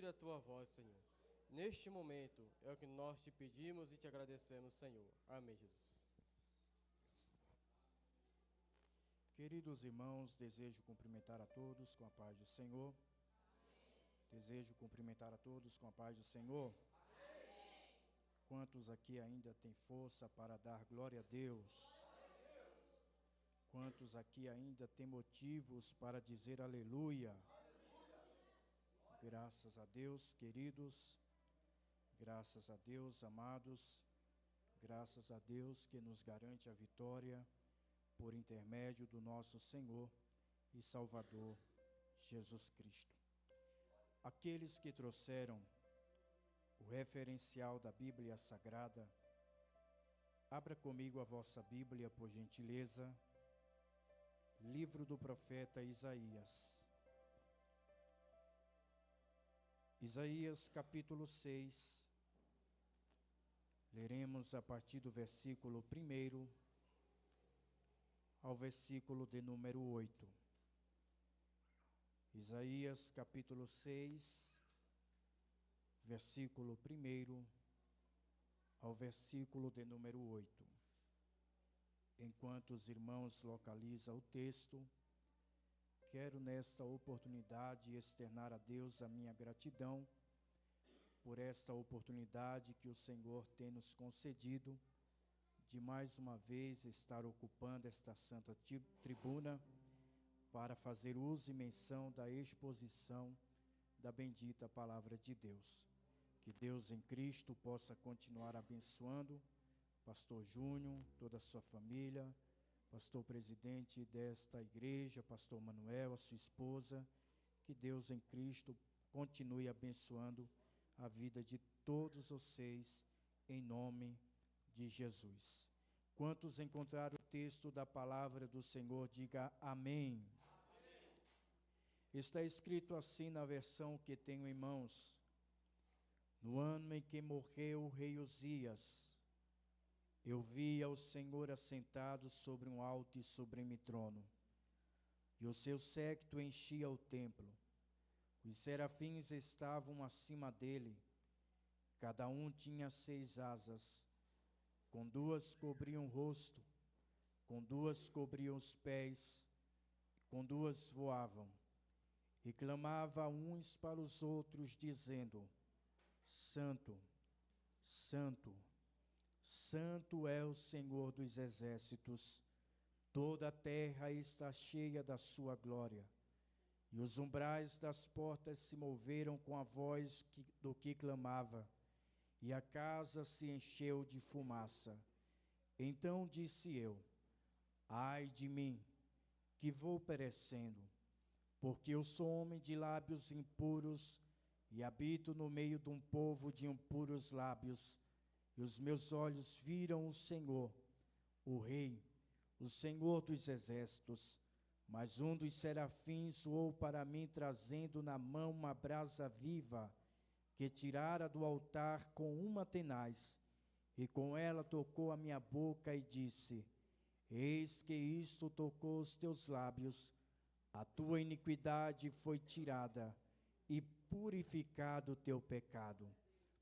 ouvir a tua voz, Senhor. Neste momento é o que nós te pedimos e te agradecemos, Senhor. Amém, Jesus. Queridos irmãos, desejo cumprimentar a todos com a paz do Senhor. Amém. Desejo cumprimentar a todos com a paz do Senhor. Amém. Quantos aqui ainda têm força para dar glória a Deus? Quantos aqui ainda têm motivos para dizer aleluia? Aleluia. Graças a Deus, queridos. Graças a Deus, amados. Graças a Deus que nos garante a vitória por intermédio do nosso Senhor e Salvador Jesus Cristo. Aqueles que trouxeram o referencial da Bíblia Sagrada, abra comigo a vossa Bíblia, por gentileza. Livro do profeta Isaías. Isaías capítulo 6. Leremos a partir do versículo 1 ao versículo de número 8. Isaías capítulo 6, versículo 1 ao versículo de número 8. Enquanto os irmãos localizam o texto, quero nesta oportunidade externar a Deus a minha gratidão por esta oportunidade que o Senhor tem nos concedido de mais uma vez estar ocupando esta santa tribuna para fazer uso e menção da exposição da bendita palavra de Deus. Que Deus em Cristo possa continuar abençoando Pastor Júnior, toda a sua família, pastor presidente desta igreja, pastor Manuel, a sua esposa. Que Deus em Cristo continue abençoando a vida de todos vocês, em nome de Jesus. Quantos encontraram o texto da palavra do Senhor, diga amém. Amém. Está escrito assim na versão que tenho em mãos: no ano em que morreu o rei Uzias, eu vi ao Senhor assentado sobre um alto e sublime trono, e o seu séquito enchia o templo. Os serafins estavam acima dele, cada um tinha 6 asas, com 2 cobriam o rosto, com 2 cobriam os pés, com 2 voavam, e clamavam uns para os outros, dizendo: Santo, Santo, Santo é o Senhor dos exércitos, toda a terra está cheia da sua glória. E os umbrais das portas se moveram com a voz do que clamava, e a casa se encheu de fumaça. Então disse eu: ai de mim, que vou perecendo, porque eu sou homem de lábios impuros, e habito no meio de um povo de impuros lábios, e os meus olhos viram o Senhor, o Rei, o Senhor dos exércitos. Mas um dos serafins soou para mim, trazendo na mão uma brasa viva, que tirara do altar com uma tenaz, e com ela tocou a minha boca e disse: eis que isto tocou os teus lábios, a tua iniquidade foi tirada, e purificado o teu pecado.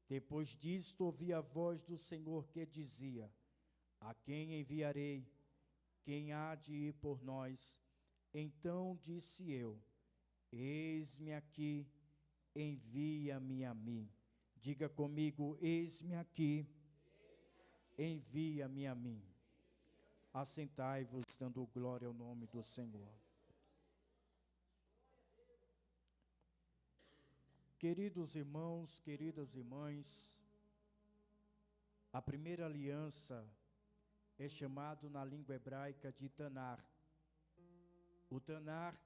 Depois disto ouvi a voz do Senhor que dizia: a quem enviarei? Quem há de ir por nós? Então disse eu: eis-me aqui, envia-me a mim. Diga comigo: eis-me aqui, envia-me a mim. Assentai-vos, dando glória ao nome do Senhor. Queridos irmãos, queridas irmãs, a primeira aliança é chamado na língua hebraica de Tanar. O Tanar,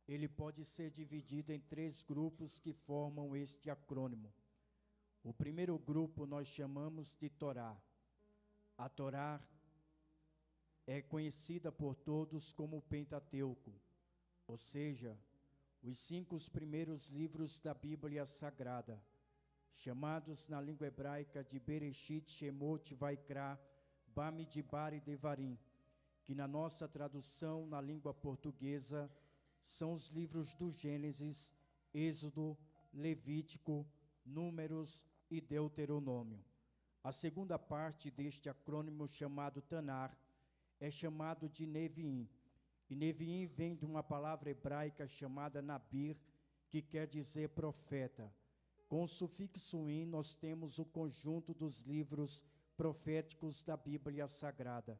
ele pode ser dividido em 3 grupos que formam este acrônimo. O primeiro grupo nós chamamos de Torá. A Torá é conhecida por todos como o Pentateuco, ou seja, os 5 primeiros livros da Bíblia Sagrada, chamados na língua hebraica de Bereshit, Shemot, Vaikra, Bamidbar e Devarim, que na nossa tradução na língua portuguesa são os livros do Gênesis, Êxodo, Levítico, Números e Deuteronômio. A segunda parte deste acrônimo chamado Tanar é chamado de Neviim. E Neviim vem de uma palavra hebraica chamada Nabir, que quer dizer profeta. Com o sufixo in, nós temos o conjunto dos livros proféticos da Bíblia Sagrada,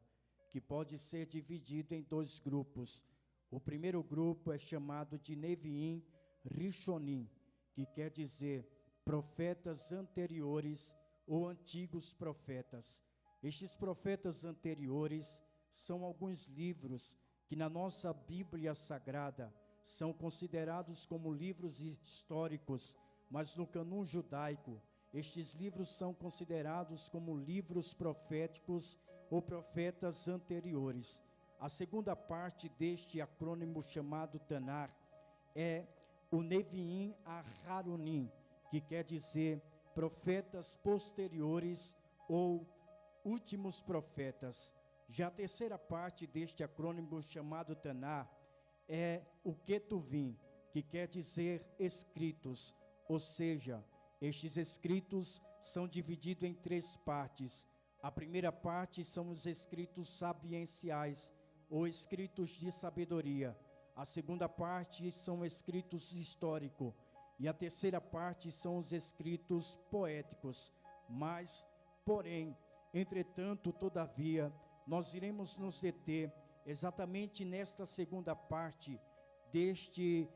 que pode ser dividido em dois grupos. O primeiro grupo é chamado de Neviim Rishonim, que quer dizer profetas anteriores ou antigos profetas. Estes profetas anteriores são alguns livros que na nossa Bíblia Sagrada são considerados como livros históricos, mas no cânon judaico, estes livros são considerados como livros proféticos ou profetas anteriores. A segunda parte deste acrônimo chamado Tanar é o Neviim Aharonim, que quer dizer profetas posteriores ou últimos profetas. Já a terceira parte deste acrônimo chamado Tanar é o Ketuvim, que quer dizer escritos, ou seja, estes escritos são divididos em três partes. A primeira parte são os escritos sapienciais, ou escritos de sabedoria. A segunda parte são escritos históricos. E a terceira parte são os escritos poéticos. Mas, porém, entretanto, todavia, nós iremos nos deter exatamente nesta segunda parte deste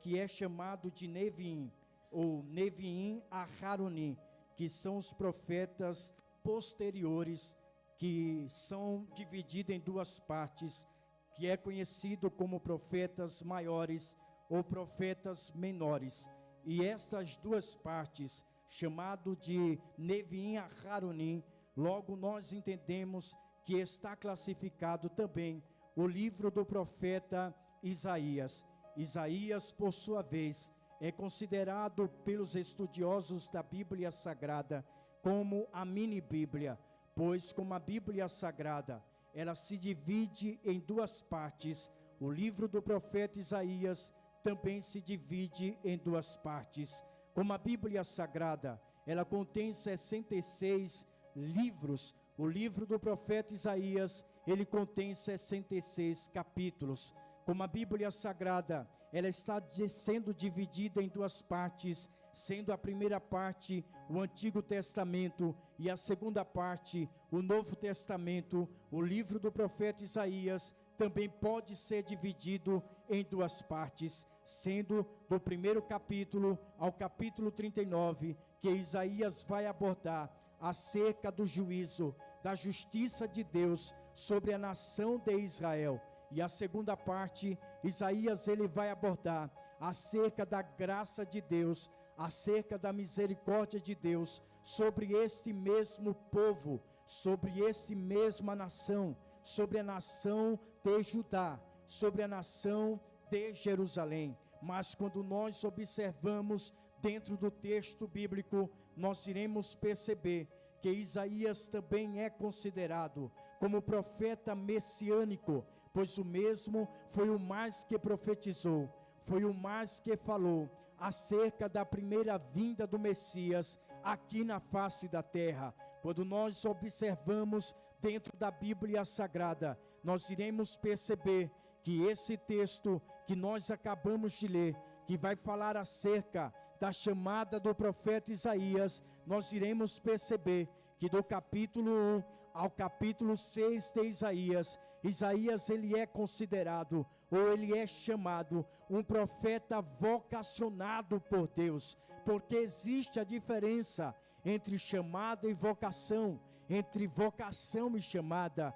que é chamado de Neviim, ou Neviim Aharonim, que são os profetas posteriores, que são divididos em duas partes, que é conhecido como profetas maiores ou profetas menores. E estas duas partes, chamado de Neviim Aharonim, logo nós entendemos que está classificado também o livro do profeta Isaías. Isaías, por sua vez, é considerado pelos estudiosos da Bíblia Sagrada como a mini-Bíblia, pois como a Bíblia Sagrada, ela se divide em duas partes. O livro do profeta Isaías também se divide em duas partes. Como a Bíblia Sagrada, ela contém 66 livros. O livro do profeta Isaías, ele contém 66 capítulos. Como a Bíblia Sagrada, ela está sendo dividida em duas partes, sendo a primeira parte o Antigo Testamento e a segunda parte o Novo Testamento. O livro do profeta Isaías também pode ser dividido em duas partes, sendo do primeiro capítulo ao capítulo 39, que Isaías vai abordar acerca do juízo, da justiça de Deus sobre a nação de Israel. E a segunda parte, Isaías ele vai abordar acerca da graça de Deus, acerca da misericórdia de Deus sobre este mesmo povo, sobre esta mesma nação, sobre a nação de Judá, sobre a nação de Jerusalém. Mas quando nós observamos dentro do texto bíblico, nós iremos perceber que Isaías também é considerado como profeta messiânico, pois o mesmo foi o mais que profetizou, foi o mais que falou acerca da primeira vinda do Messias aqui na face da terra. Quando nós observamos dentro da Bíblia Sagrada, nós iremos perceber que esse texto que nós acabamos de ler, que vai falar acerca da chamada do profeta Isaías, nós iremos perceber que do capítulo 1 ao capítulo 6 de Isaías, Isaías ele é considerado, ou ele é chamado, um profeta vocacionado por Deus, porque existe a diferença entre chamada e vocação, entre vocação e chamada.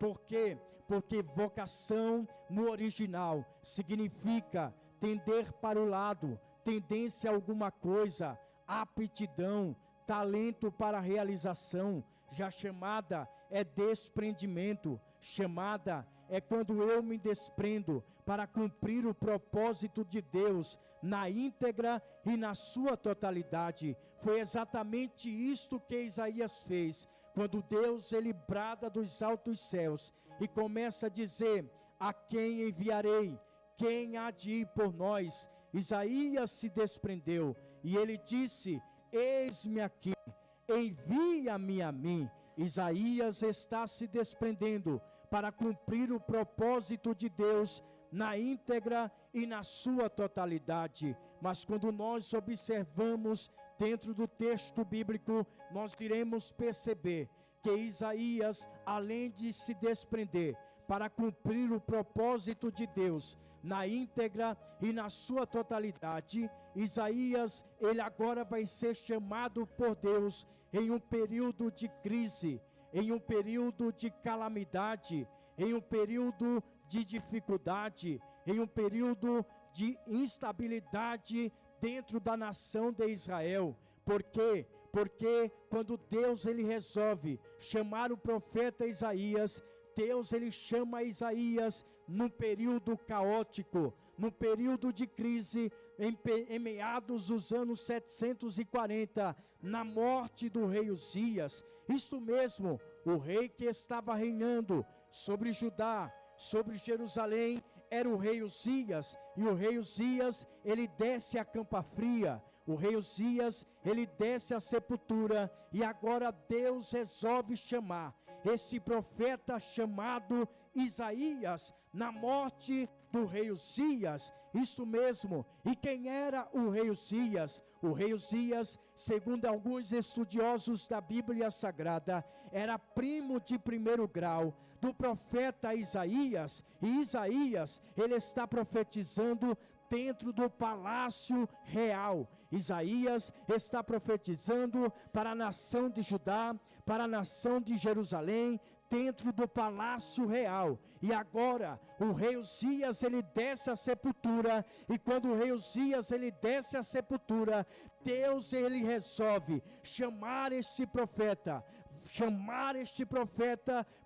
Por quê? Porque vocação no original significa tender para o lado, tendência a alguma coisa, aptidão, talento para a realização. Já chamada é desprendimento, chamada é quando eu me desprendo para cumprir o propósito de Deus na íntegra e na sua totalidade. Foi exatamente isto que Isaías fez, quando Deus ele brada dos altos céus e começa a dizer: a quem enviarei? Quem há de ir por nós? Isaías se desprendeu e ele disse: eis-me aqui, envia-me a mim. Isaías está se desprendendo para cumprir o propósito de Deus na íntegra e na sua totalidade. Mas quando nós observamos dentro do texto bíblico, nós iremos perceber que Isaías, além de se desprender para cumprir o propósito de Deus na íntegra e na sua totalidade, Isaías, ele agora vai ser chamado por Deus em um período de crise, em um período de calamidade, em um período de dificuldade, em um período de instabilidade dentro da nação de Israel. Por quê? Porque quando Deus ele resolve chamar o profeta Isaías, Deus ele chama Isaías num período caótico, num período de crise, em meados dos anos 740, na morte do rei Uzias. Isto mesmo, o rei que estava reinando sobre Judá, sobre Jerusalém, era o rei Uzias, e o rei Uzias, ele desce a campa fria, o rei Uzias, ele desce a sepultura, e agora Deus resolve chamar esse profeta chamado Isaías, na morte do rei Uzias. Isto mesmo. E quem era o rei Uzias? O rei Uzias, segundo alguns estudiosos da Bíblia Sagrada, era primo de primeiro grau do profeta Isaías. E Isaías, ele está profetizando dentro do palácio real. Isaías está profetizando para a nação de Judá, para a nação de Jerusalém, dentro do palácio real. E agora o rei Uzias ele desce à sepultura, e quando o rei Uzias ele desce à sepultura, Deus ele resolve chamar este profeta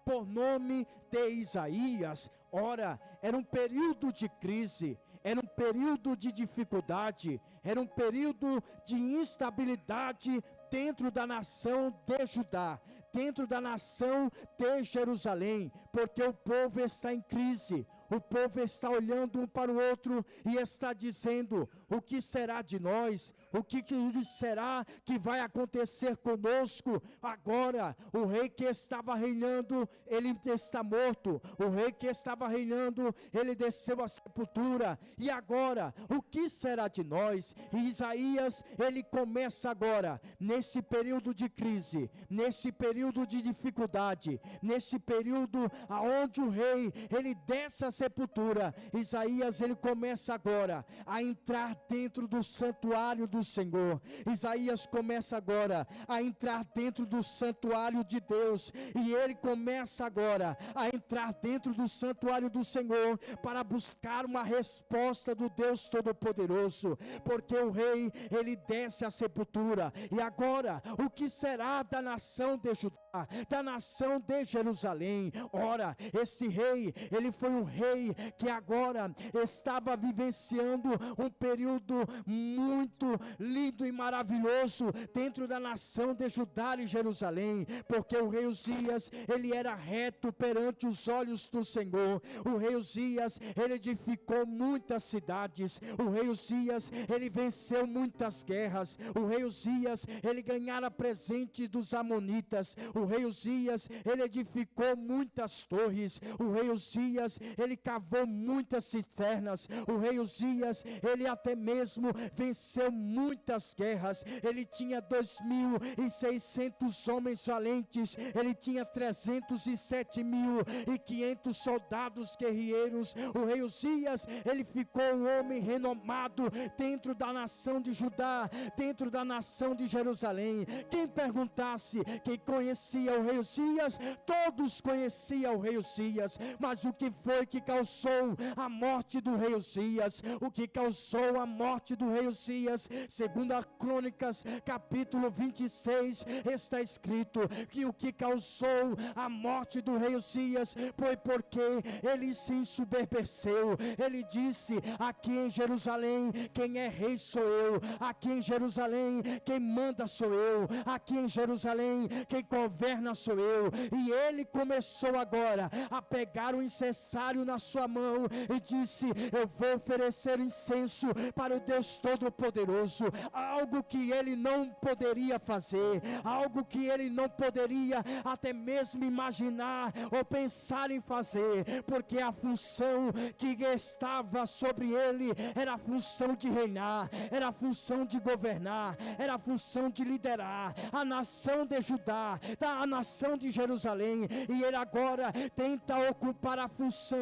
por nome de Isaías. Ora, era um período de crise, era um período de dificuldade, era um período de instabilidade dentro da nação de Judá, dentro da nação de Jerusalém, porque o povo está em crise, o povo está olhando um para o outro e está dizendo: o que será de nós? O que será que vai acontecer conosco? Agora, o rei que estava reinando, ele está morto. O rei que estava reinando, ele desceu à sepultura. E agora, o que será de nós? E Isaías, ele começa agora, nesse período de crise, nesse período de dificuldade, nesse período aonde o rei, ele desce à sepultura. Isaías, ele começa agora a entrar dentro do santuário do Senhor. Isaías começa agora a entrar dentro do santuário de Deus, e ele começa agora a entrar dentro do santuário do Senhor para buscar uma resposta do Deus Todo-Poderoso, porque o rei, ele desce à sepultura. E agora, o que será da nação de Judá, da nação de Jerusalém? Ora, este rei, ele foi um rei que agora estava vivenciando um período muito lindo e maravilhoso dentro da nação de Judá e Jerusalém, porque o rei Uzias, ele era reto perante os olhos do Senhor. O rei Uzias, ele edificou muitas cidades. O rei Uzias, ele venceu muitas guerras. O rei Uzias, ele ganhara presente dos amonitas. O rei Uzias, ele edificou muitas torres. O rei Uzias, ele cavou muitas cisternas. O rei Uzias, ele até mesmo venceu muitas guerras. Ele tinha 2.600 homens valentes. Ele tinha 307.500 soldados guerreiros. O rei Uzias, ele ficou um homem renomado dentro da nação de Judá, dentro da nação de Jerusalém. Quem perguntasse quem conhecia o rei Uzias, todos conheciam o rei Uzias. Mas o que foi que causou a morte do rei Uzias? O que causou a morte do rei Uzias? Segundo a Crônicas, capítulo 26, está escrito que o que causou a morte do rei Uzias foi porque ele se ensoberbeceu. Ele disse: aqui em Jerusalém quem é rei sou eu, aqui em Jerusalém quem manda sou eu, aqui em Jerusalém quem governa governa sou eu. E ele começou agora a pegar o incensário na sua mão e disse: eu vou oferecer incenso para o Deus Todo-Poderoso, algo que ele não poderia fazer, algo que ele não poderia até mesmo imaginar ou pensar em fazer, porque a função que estava sobre ele era a função de reinar, era a função de governar, era a função de liderar a nação de Judá, a nação de Jerusalém. E ele agora tenta ocupar a função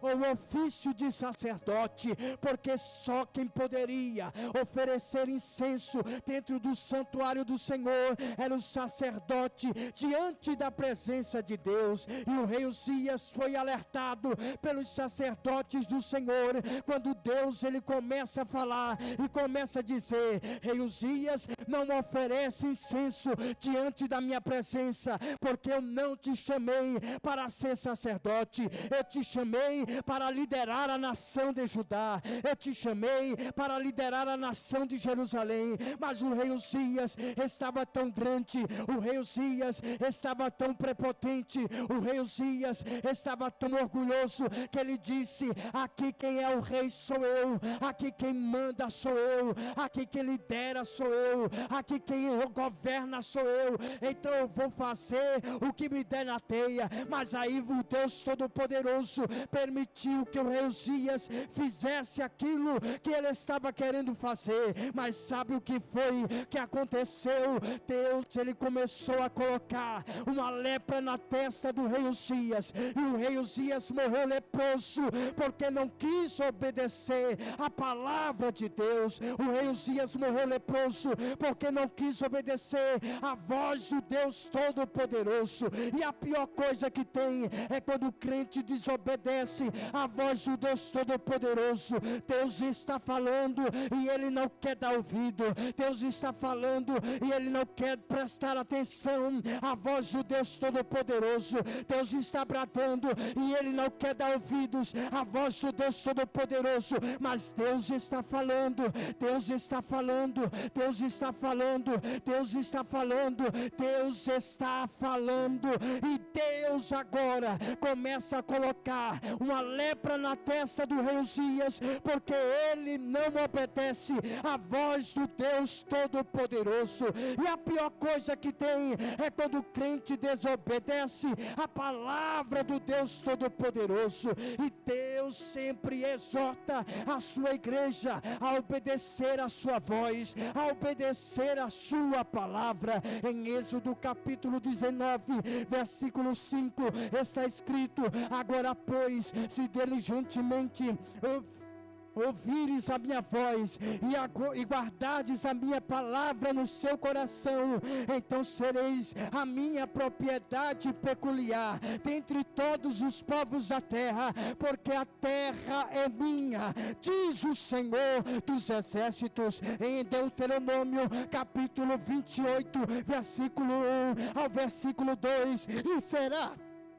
ou o ofício de sacerdote, porque só quem poderia oferecer incenso dentro do santuário do Senhor era o sacerdote diante da presença de Deus. E o rei Uzias foi alertado pelos sacerdotes do Senhor, quando Deus ele começa a falar e começa a dizer: rei Uzias, não oferece incenso diante da minha presença, porque eu não te chamei para ser sacerdote, eu te chamei para liderar a nação de Judá, eu te chamei para liderar a nação de Jerusalém. Mas o rei Uzias estava tão grande, o rei Uzias estava tão prepotente, o rei Uzias estava tão orgulhoso, que ele disse: aqui quem é o rei sou eu, aqui quem manda sou eu, aqui quem lidera sou eu, aqui quem governa sou eu, então eu vou fazer o que me der na teia. Mas aí o Deus Todo-Poderoso permitiu que o rei Uzias fizesse aquilo que ele estava querendo fazer. Mas sabe o que foi que aconteceu? Deus ele começou a colocar uma lepra na testa do rei Uzias, e o rei Uzias morreu leproso, porque não quis obedecer a palavra de Deus. O rei Uzias morreu leproso, porque não quis obedecer a voz do Deus Todo-Poderoso. E a pior coisa que tem é quando o crente desobedece a voz do Deus Todo-Poderoso. Deus está falando e ele não quer dar ouvido, Deus está falando e ele não quer prestar atenção à voz do Deus Todo-Poderoso. Deus está bradando e ele não quer dar ouvidos à voz do Deus Todo-Poderoso. Mas Deus está falando, Deus está falando, Deus está falando, Deus está falando, Deus está falando. E Deus agora começa a colocar uma lepra na testa do rei Uzias, porque ele não obedece a voz do Deus Todo-Poderoso. E a pior coisa que tem é quando o crente desobedece a palavra do Deus Todo-Poderoso. E Deus sempre exorta a sua igreja a obedecer a sua voz, a obedecer a sua palavra. Em Êxodo capítulo 19, versículo 5, está escrito: agora pois, se diligentemente ouvires a minha voz e guardardes a minha palavra no seu coração, então sereis a minha propriedade peculiar dentre todos os povos da terra, porque a terra é minha, diz o Senhor dos exércitos. Em Deuteronômio capítulo 28, versículo 1 ao versículo 2, e será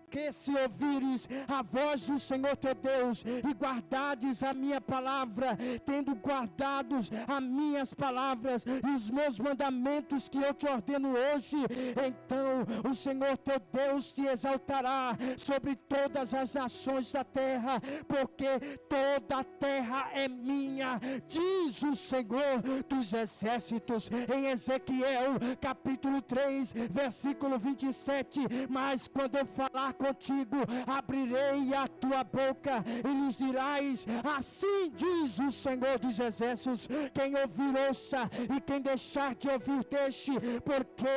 que se ouvires a voz do Senhor teu Deus e guardardes a minha palavra, tendo guardados as minhas palavras e os meus mandamentos que eu te ordeno hoje, então o Senhor teu Deus te exaltará sobre todas as nações da terra, porque toda a terra é minha, diz o Senhor dos exércitos. Em Ezequiel capítulo 3, versículo 27, mas quando eu falar contigo, abrirei a tua boca e lhes dirás: assim diz o Senhor dos exércitos. Quem ouvir ouça, e quem deixar de ouvir deixe, porque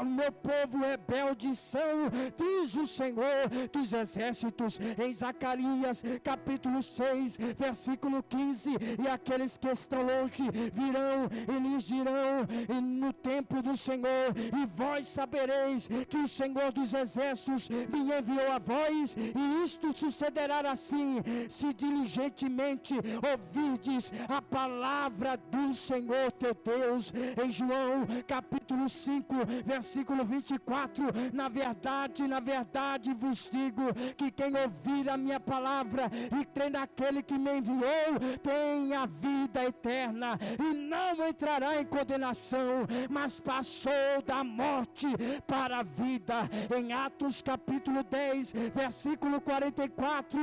o meu povo rebelde são, diz o Senhor dos exércitos. Em Zacarias capítulo 6, versículo 15, e aqueles que estão longe virão e lhes dirão no templo do Senhor, e vós sabereis que o Senhor dos dos exércitos me enviou a voz, e isto sucederá assim, se diligentemente ouvirdes a palavra do Senhor teu Deus. Em João capítulo 5, versículo 24, na verdade vos digo, que quem ouvir a minha palavra e crer naquele que me enviou, tem a vida eterna, e não entrará em condenação, mas passou da morte para a vida. Em Atos capítulo 10, versículo 44,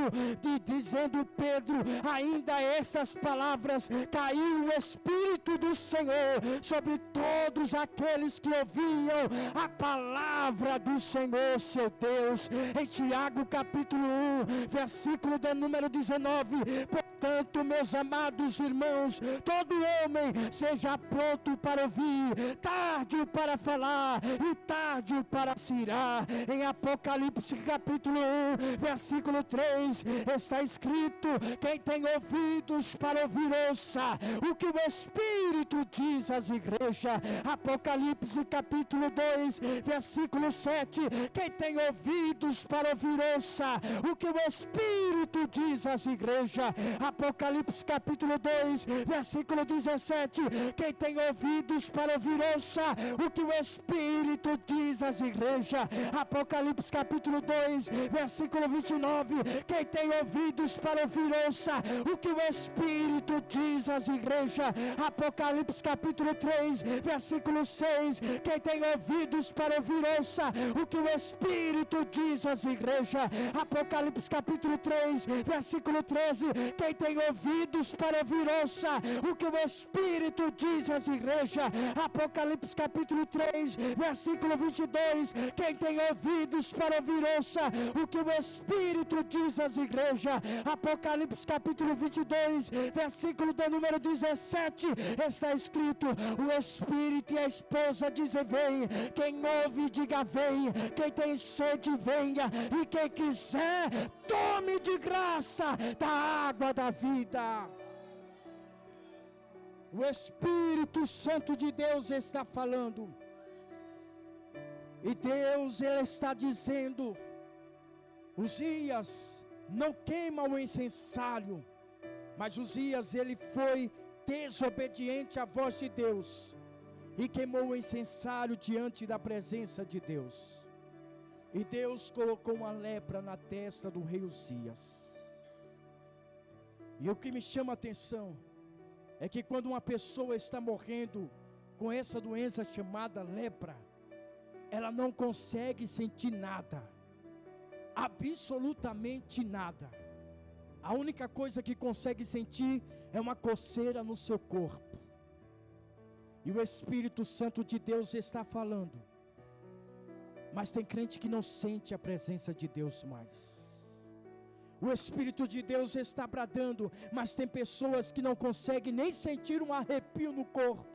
dizendo Pedro ainda essas palavras, caiu o Espírito do Senhor sobre todos aqueles que ouviam a palavra do Senhor seu Deus. Em Tiago capítulo 1, versículo de número 19, portanto, meus amados irmãos, todo homem seja pronto para ouvir, tardio para falar e tardio para se irar. Em Apocalipse capítulo 1, versículo 3, está escrito: quem tem ouvidos para ouvir, ouça o que o Espírito diz às igrejas. Apocalipse capítulo 2, versículo 7, quem tem ouvidos para ouvir, ouça o que o Espírito diz às igrejas. Apocalipse capítulo 2, versículo 17, quem tem ouvidos para ouvir, ouça o que o Espírito diz às igrejas. Apocalipse capítulo 2, versículo 29, quem tem ouvidos para ouvir, ouça o que o Espírito diz às igrejas. Apocalipse capítulo 3, versículo 6, quem tem ouvidos para ouvir, ouça o que o Espírito diz às igrejas. Apocalipse capítulo 3, versículo 13, quem tem ouvidos para ouvir, ouça o que o Espírito diz às igrejas. Apocalipse capítulo 3, versículo 22, quem tem ouvidos para ouvir, ouça o que o Espírito diz às igrejas. Apocalipse capítulo 22, versículo de número 17, está escrito: o Espírito e a esposa dizem vem, quem ouve diga vem, quem tem sede venha, e quem quiser tome de graça da água da vida. O Espírito Santo de Deus está falando, e Deus ele está dizendo: Uzias não queima o incensário, mas Uzias ele foi desobediente à voz de Deus e queimou o incensário diante da presença de Deus. E Deus colocou uma lepra na testa do rei Uzias. E o que me chama a atenção é que quando uma pessoa está morrendo com essa doença chamada lepra, ela não consegue sentir nada, absolutamente nada. A única coisa que consegue sentir é uma coceira no seu corpo. E o Espírito Santo de Deus está falando, mas tem crente que não sente a presença de Deus mais. O Espírito de Deus está bradando, mas tem pessoas que não conseguem nem sentir um arrepio no corpo.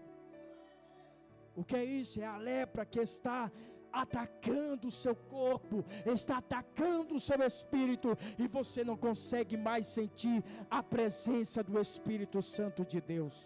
O que é isso? É a lepra que está atacando o seu corpo, está atacando o seu espírito, e você não consegue mais sentir a presença do Espírito Santo de Deus.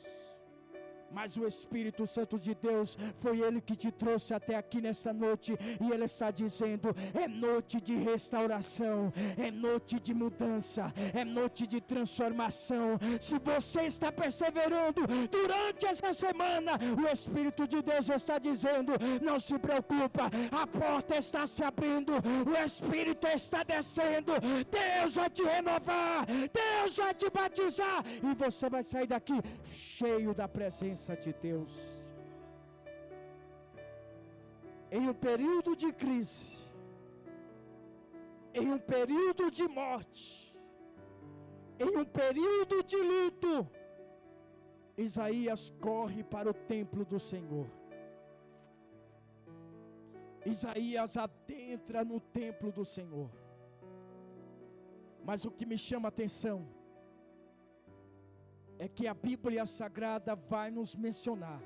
Mas o Espírito Santo de Deus, foi Ele que te trouxe até aqui nessa noite, e Ele está dizendo, é noite de restauração, é noite de mudança, é noite de transformação. Se você está perseverando durante essa semana, o Espírito de Deus está dizendo, não se preocupa, a porta está se abrindo, o Espírito está descendo, Deus vai te renovar, Deus vai te batizar, e você vai sair daqui cheio da presença de Deus. Em um período de crise, em um período de morte, em um período de luto, Isaías corre para o templo do Senhor. Isaías adentra no templo do Senhor. Mas o que me chama a atenção é que a Bíblia Sagrada vai nos mencionar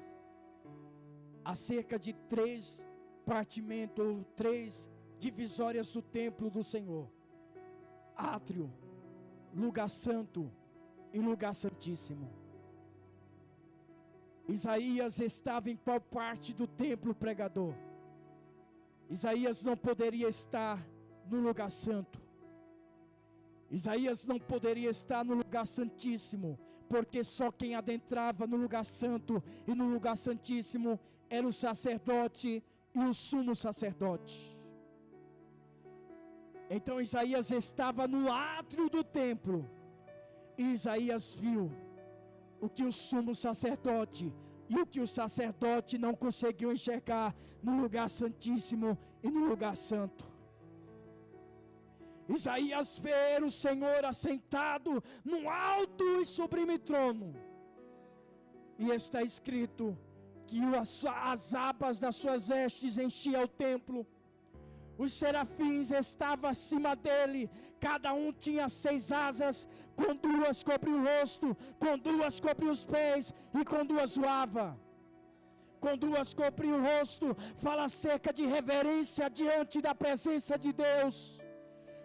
acerca de 3 partimentos, ou 3 divisórias do templo do Senhor: átrio, lugar santo e lugar santíssimo. Isaías estava em qual parte do templo, pregador? Isaías não poderia estar no lugar santo. Isaías não poderia estar no lugar santíssimo, porque só quem adentrava no lugar santo e no lugar santíssimo era o sacerdote e o sumo sacerdote. Então Isaías estava no átrio do templo, e Isaías viu o que o sumo sacerdote e o que o sacerdote não conseguiu enxergar no lugar santíssimo e no lugar santo. Isaías vê o Senhor assentado num alto e sublime trono, e está escrito que as abas das suas vestes enchiam o templo. Os serafins estavam acima dele, cada um tinha 6 asas, com 2 cobriu o rosto, com 2 cobriu os pés e com 2 voava. Com 2 cobriu o rosto, fala acerca de reverência diante da presença de Deus.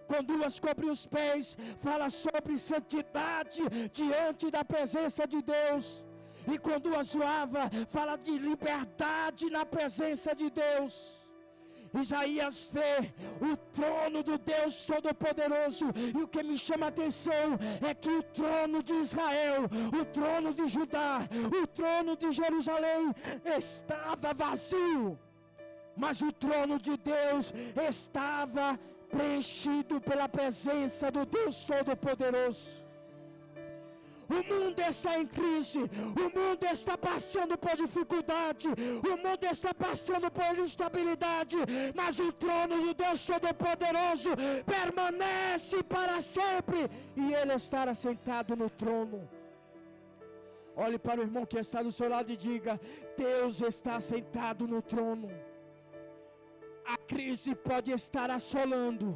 Com 2 cobriu os pés, fala sobre santidade diante da presença de Deus. E com 2 voava, fala de liberdade na presença de Deus. Isaías vê o trono do Deus Todo-Poderoso, e o que me chama a atenção é que o trono de Israel, o trono de Judá, o trono de Jerusalém estava vazio, mas o trono de Deus estava preenchido pela presença do Deus Todo-Poderoso. O mundo está em crise, o mundo está passando por dificuldade, o mundo está passando por instabilidade, mas o trono do Deus Todo-Poderoso permanece para sempre, e Ele está assentado no trono. Olhe para o irmão que está do seu lado e diga: Deus está sentado no trono. A crise pode estar assolando,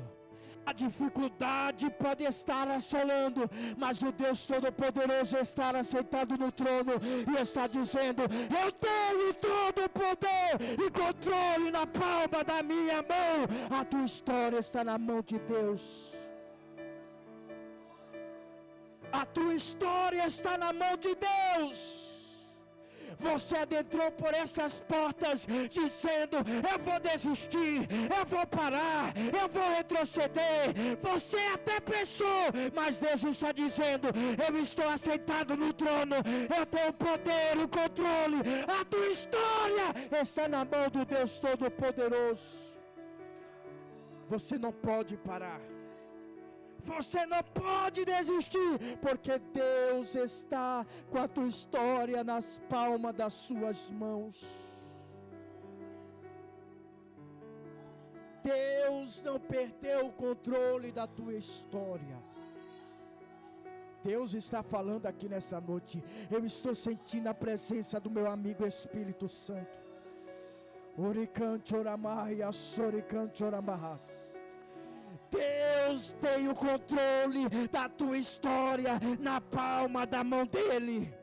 a dificuldade pode estar assolando, mas o Deus Todo-Poderoso está assentado no trono e está dizendo: eu tenho todo o poder e controle na palma da minha mão. A tua história está na mão de Deus. A tua história está na mão de Deus. Você adentrou por essas portas dizendo: eu vou desistir, eu vou parar, eu vou retroceder. Você até pensou, mas Deus está dizendo: eu estou assentado no trono, eu tenho o poder, o controle. A tua história está na mão do Deus Todo-Poderoso. Você não pode parar. Você não pode desistir, porque Deus está com a tua história nas palmas das suas mãos. Deus não perdeu o controle da tua história. Deus está falando aqui nessa noite. Eu estou sentindo a presença do meu amigo Espírito Santo. Oricante oramai, soricante oramahas. Deus tem o controle da tua história na palma da mão dele.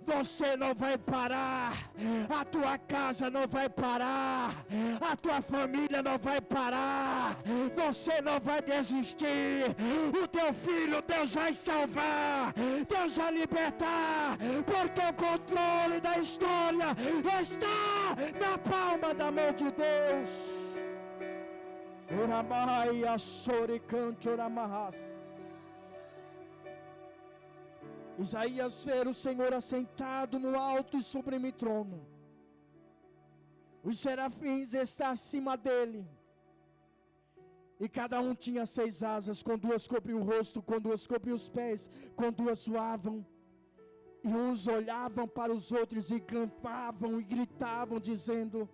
Você não vai parar, a tua casa não vai parar, a tua família não vai parar, você não vai desistir. O teu filho Deus vai salvar, Deus vai libertar, porque o controle da história está na palma da mão de Deus. Oramai asoricante oramahas. Isaías vê o Senhor assentado no alto e sublime trono. Os serafins estão acima dele, e cada um tinha 6 asas, com 2 cobriu o rosto, com 2 cobriu os pés, com 2 voavam. E uns olhavam para os outros e clamavam e gritavam, dizendo: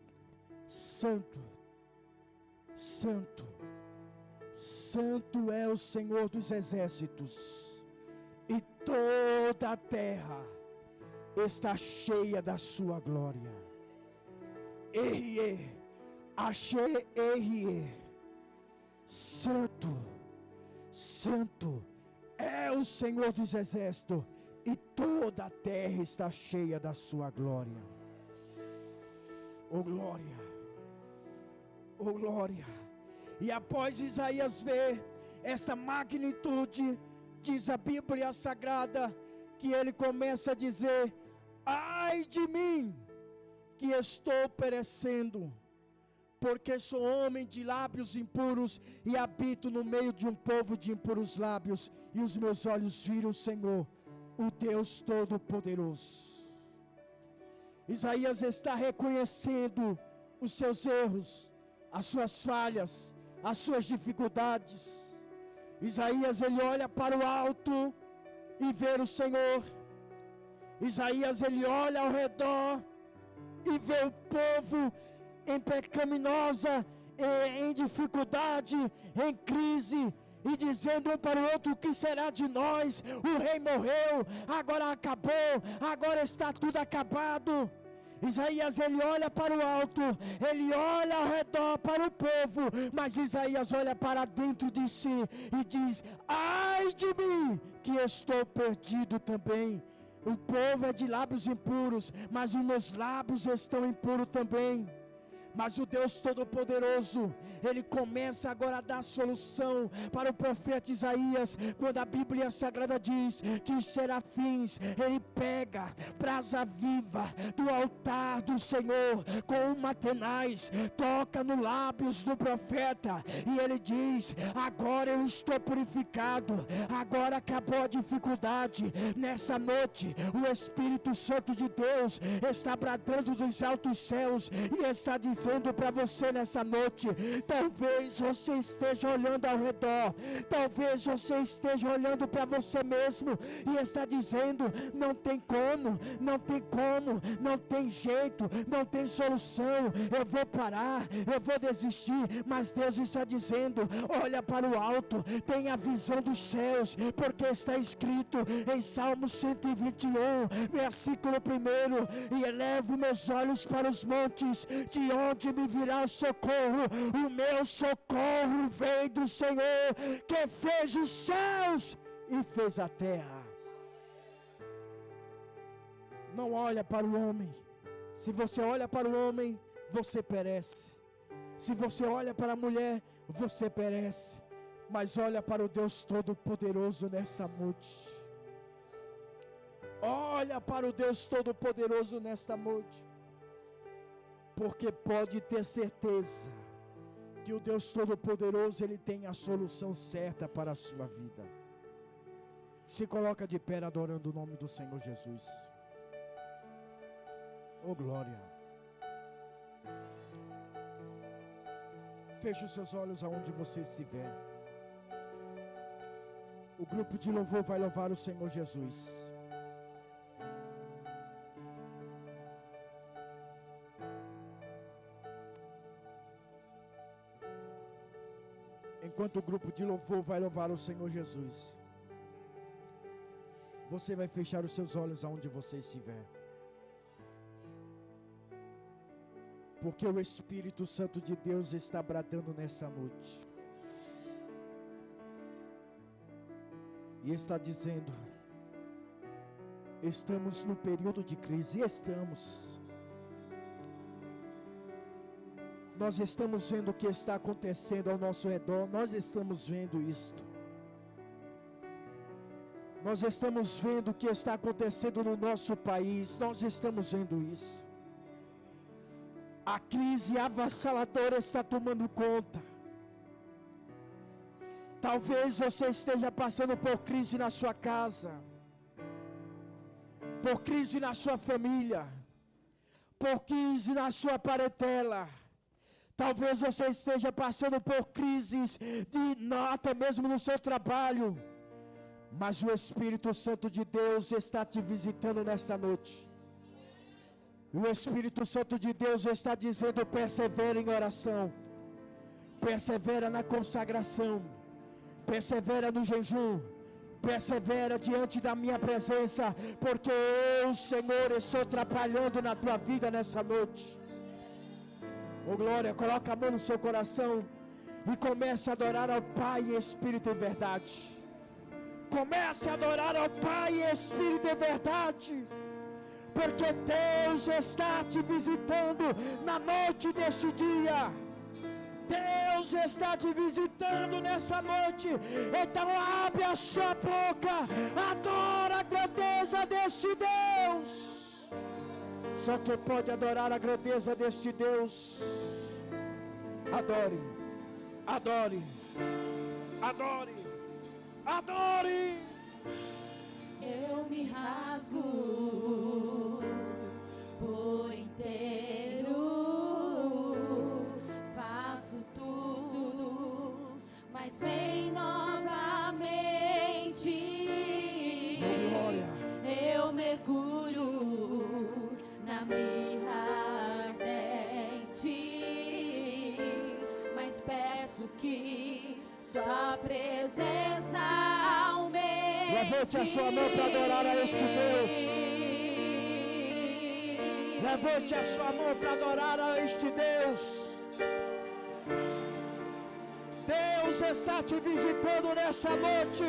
Santo, Santo, Santo é o Senhor dos exércitos, e toda a terra está cheia da sua glória. Erie, achei erie. Santo, Santo é o Senhor dos exércitos, e toda a terra está cheia da sua glória. Oh glória, oh glória. E após Isaías ver essa magnitude, diz a Bíblia Sagrada, que ele começa a dizer: ai de mim, que estou perecendo, porque sou homem de lábios impuros e habito no meio de um povo de impuros lábios, e os meus olhos viram o Senhor, o Deus Todo-Poderoso. Isaías está reconhecendo os seus erros, as suas falhas, as suas dificuldades. Isaías, ele olha para o alto e vê o Senhor. Isaías, ele olha ao redor e vê o povo em pecaminosa, em dificuldade, em crise, e dizendo um para o outro: o que será de nós? O rei morreu, agora acabou, agora está tudo acabado. Isaías, ele olha para o alto, ele olha ao redor para o povo, mas Isaías olha para dentro de si e diz: ai de mim, que estou perdido também. O povo é de lábios impuros, mas os meus lábios estão impuros também. Mas o Deus Todo-Poderoso, ele começa agora a dar solução para o profeta Isaías, quando a Bíblia Sagrada diz que os serafins, ele pega brasa viva do altar do Senhor com uma tenaz, toca nos lábios do profeta, e ele diz: agora eu estou purificado, agora acabou a dificuldade. Nessa noite, o Espírito Santo de Deus está bradando dos altos céus e está dizendo para você nessa noite: talvez você esteja olhando ao redor, talvez você esteja olhando para você mesmo e está dizendo: não tem como, não tem como, não tem jeito, não tem solução, eu vou parar, eu vou desistir. Mas Deus está dizendo: olha para o alto, tenha a visão dos céus, porque está escrito em Salmo 121, versículo 1: e elevo meus olhos para os montes, de onde me virá o socorro? O meu socorro vem do Senhor, que fez os céus e fez a terra. Não olha para o homem. Se você olha para o homem, você perece. Se você olha para a mulher, você perece. Mas olha para o Deus Todo-Poderoso nessa noite. Olha para o Deus Todo-Poderoso nesta noite. Porque pode ter certeza que o Deus Todo-Poderoso, ele tem a solução certa para a sua vida. Se coloca de pé adorando o nome do Senhor Jesus. Oh glória. Feche os seus olhos aonde você estiver. O grupo de louvor vai louvar o Senhor Jesus. Enquanto o grupo de louvor vai louvar o Senhor Jesus, você vai fechar os seus olhos aonde você estiver. Porque o Espírito Santo de Deus está bradando nessa noite. E está dizendo: estamos no período de crise, estamos. Nós estamos vendo o que está acontecendo ao nosso redor, nós estamos vendo isto. Nós estamos vendo o que está acontecendo no nosso país, nós estamos vendo isso. A crise avassaladora está tomando conta. Talvez você esteja passando por crise na sua casa, por crise na sua família, por crise na sua parentela. Talvez você esteja passando por crises até mesmo no seu trabalho. Mas o Espírito Santo de Deus está te visitando nesta noite. O Espírito Santo de Deus está dizendo: persevera em oração, persevera na consagração, persevera no jejum, persevera diante da minha presença, porque eu, Senhor, estou trabalhando na tua vida nessa noite. Oh glória, coloca a mão no seu coração e comece a adorar ao Pai em espírito e verdade. Comece a adorar ao Pai em espírito e verdade. Porque Deus está te visitando na noite deste dia. Deus está te visitando nessa noite. Então abre a sua boca, adora a grandeza deste Deus. Só quem pode adorar a grandeza deste Deus Adore, adore, adore, adore. Eu me rasgo por inteiro, faço tudo, mas vem novamente. Glória. Eu mergulho na mirra ardente, mas peço que tua presença aumente. Levante a sua mão para adorar a este Deus. Levante a sua mão para adorar a este Deus. Deus está te visitando nessa noite.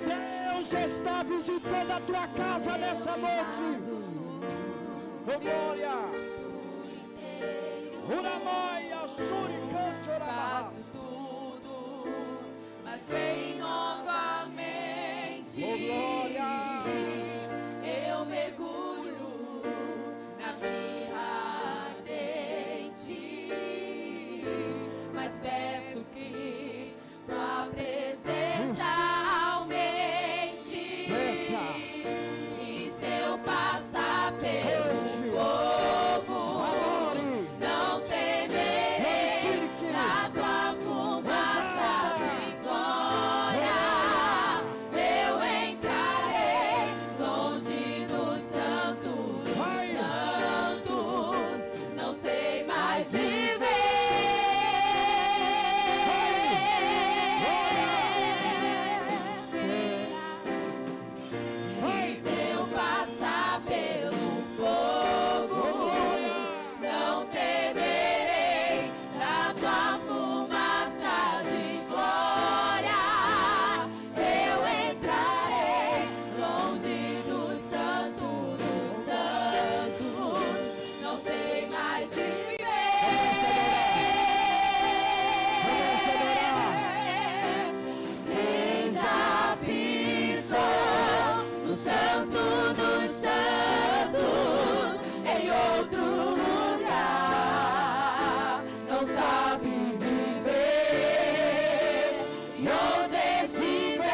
Deus está visitando a tua casa nessa noite. Oh, glória. Uramaia, suricante, oramaia. Mas vem novamente. Oh, glória. Eu mergulho na mirra ardente, mas peço que tua presença aumente. Peça. E se eu passar pelo fogo, não temerei na tua fumaça de glória. Eu entrarei longe dos santos, não sei mais viver. E se eu passar pelo fogo, não temerei da tua fumaça de glória. Eu entrarei longe dos santos, não sei mais viver. Quem já pisou no santo dos santos em outro lugar não sabe viver. E onde estiver,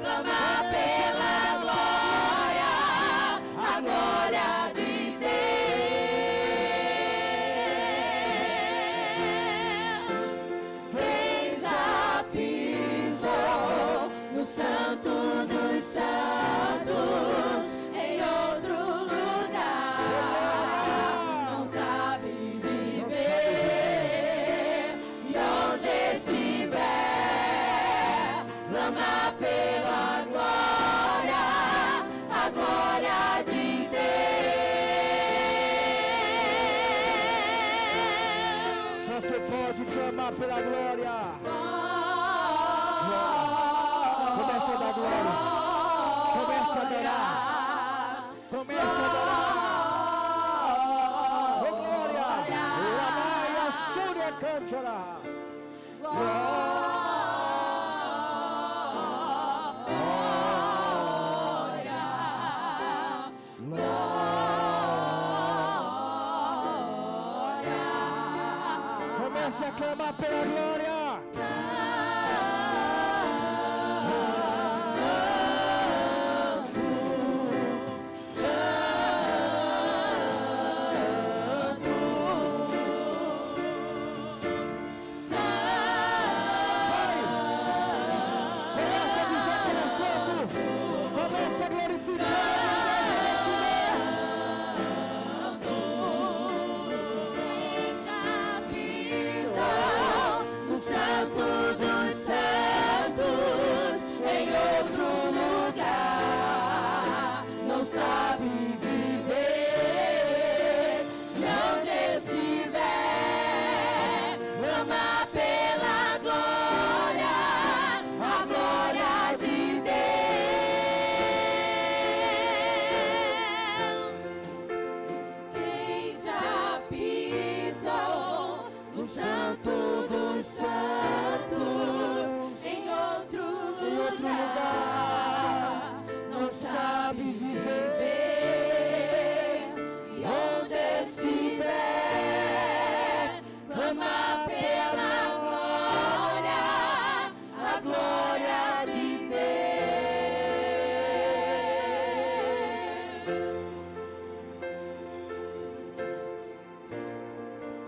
clama pela glória, a glória de Deus. Quem já pisou no santo dos santos em outro lugar não sabe viver. E onde estiver, clama pela glória, a glória de Deus. Só tu pode clamar pela glória. Começa a dar glória. Começa a adorar. Começa a adorar. Oh, glória. Uramaia, súria, cântora. Começa a clamar pela glória. Começa a dizer que ele é santo. Começa a glorificar a Deus neste mês. Quem já pisou no santo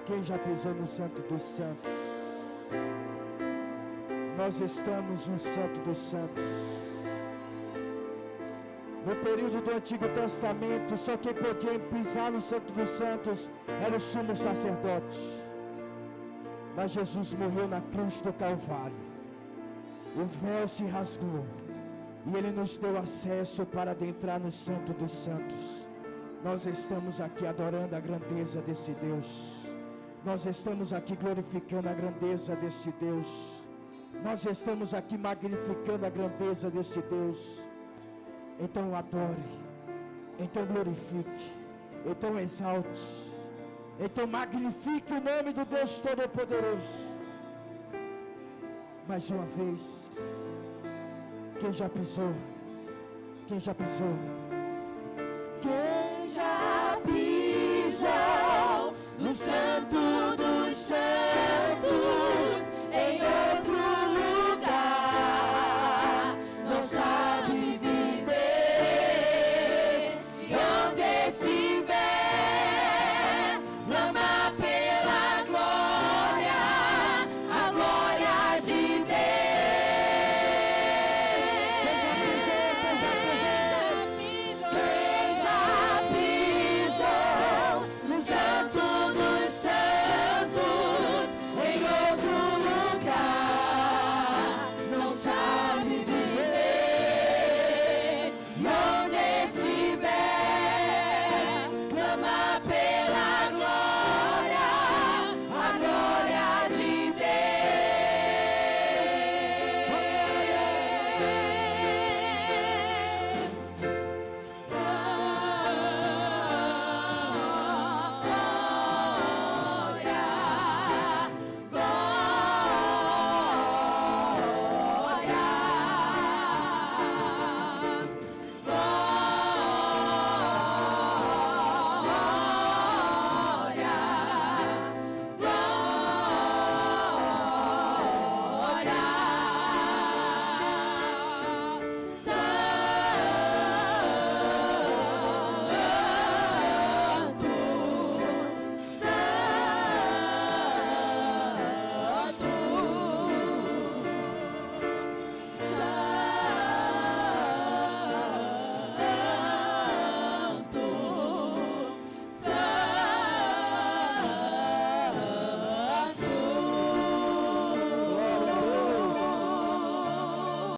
Quem já pisou no Santo dos Santos? Nós estamos no Santo dos Santos. No período do Antigo Testamento, só quem podia pisar no Santo dos Santos era o sumo sacerdote. Mas Jesus morreu na cruz do Calvário. O véu se rasgou e Ele nos deu acesso para adentrar no Santo dos Santos. Nós estamos aqui adorando a grandeza desse Deus. Nós estamos aqui glorificando a grandeza desse Deus. Nós estamos aqui magnificando a grandeza desse Deus. Então adore, então glorifique, então exalte, então magnifique o nome do Deus Todo-Poderoso. Mais uma vez, quem já pisou? Quem já pisou? Quem já pisou no Santo